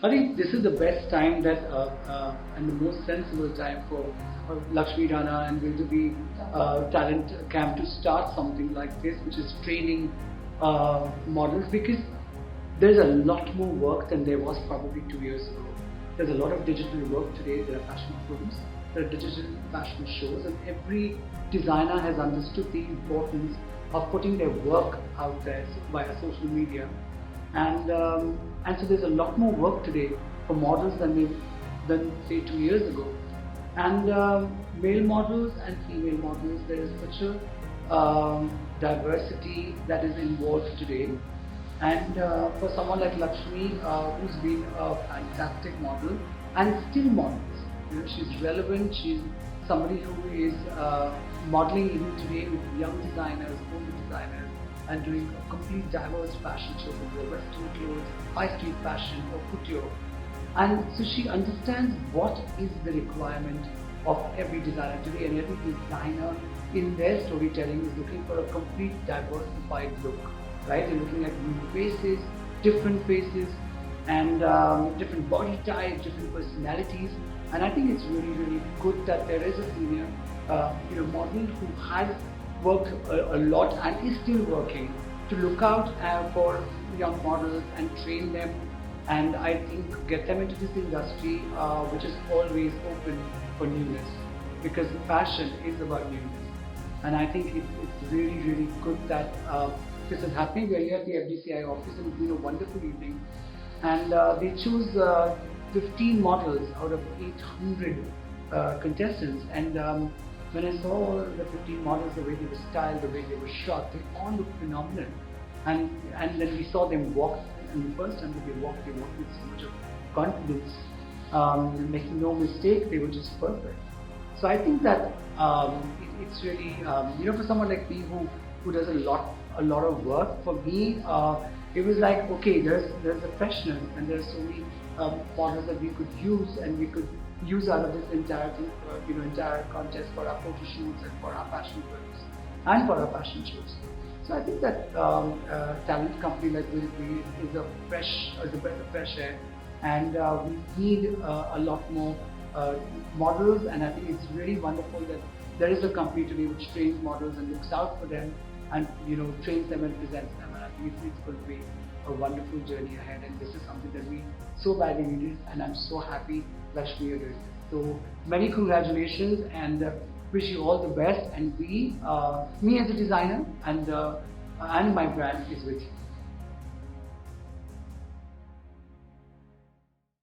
I think this is the best time that and the most sensible time for Lakshmi Rana and Wildevi talent camp to start something like this, which is training models, because there's a lot more work than there was probably 2 years ago. There's a lot of digital work today. There are fashion films, there are digital fashion shows, and every designer has understood the importance of putting their work out there via social media, and so there's a lot more work today for models than say 2 years ago. And male models and female models, there is such a diversity that is involved today. And for someone like Lakshmi, who's been a fantastic model and still models, she's relevant. She's somebody who is modeling even today with young designers, older designers, and doing a complete diverse fashion shows with Western clothes, high street fashion, or couture. And so she understands what is the requirement of every designer today, and every designer in their storytelling is looking for a complete diversified look, right? They're looking at new faces, and different body types, different personalities. And I think it's really, really good that there is a senior, model who has worked a lot and is still working to look out for young models and train them, and I think get them into this industry, which is always open for newness, because fashion is about newness. And I think it's really, really good that this is happening. We're here at the FDCI office, and it's been a wonderful evening. And they choose 15 models out of 800 contestants. And when I saw all the 15 models, the way they were styled, the way they were shot, they all looked phenomenal. And then we saw them walk, and the first time that they walked with so much of confidence, making no mistake, they were just perfect. So I think that it's really, for someone like me who does a lot of work, for me, it was like, okay, there's a freshness, and there's so many models that we could use, and we could use out of this entire thing, entire contest for our photo shoots and for our fashion films and for our fashion shows. So I think that talent company like Wildevi is a breath of fresh air, and we need a lot more models. And I think it's really wonderful that there is a company today which trains models and looks out for them, and trains them and presents them. And I think it's going to be a wonderful journey ahead. And this is something that we so badly needed, and I'm so happy Lakshmi are doing this. So many congratulations, and wish you all the best. And me as a designer, and my brand is with you.